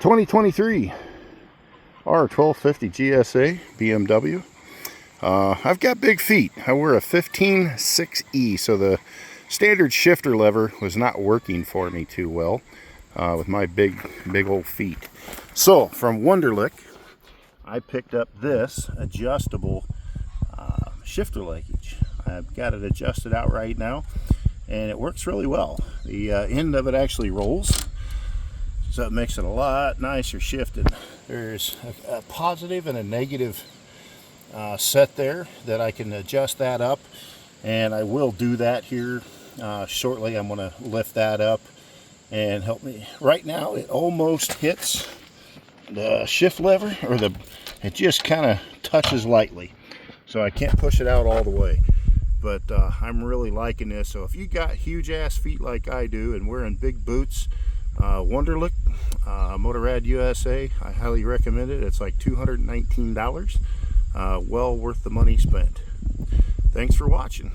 2023 R1250GSA BMW. I've got big feet. I wear a 15.6E, so the standard shifter lever was not working for me too well with my big old feet. So from Wunderlich, I picked up this adjustable shifter linkage. I've got it adjusted out right now, and it works really well. The end of it actually rolls, so it makes it a lot nicer shifted. There's a positive and a negative set there that I can adjust that up, and I will do that here shortly. I'm going to lift that up and help me. Right now it almost hits the shift lever, or it just kind of touches lightly, so I can't push it out all the way. But I'm really liking this. So if you got huge ass feet like I do and wearing big boots, Wunderlich Motorrad USA, I highly recommend it. It's like $219, well worth the money spent. Thanks for watching.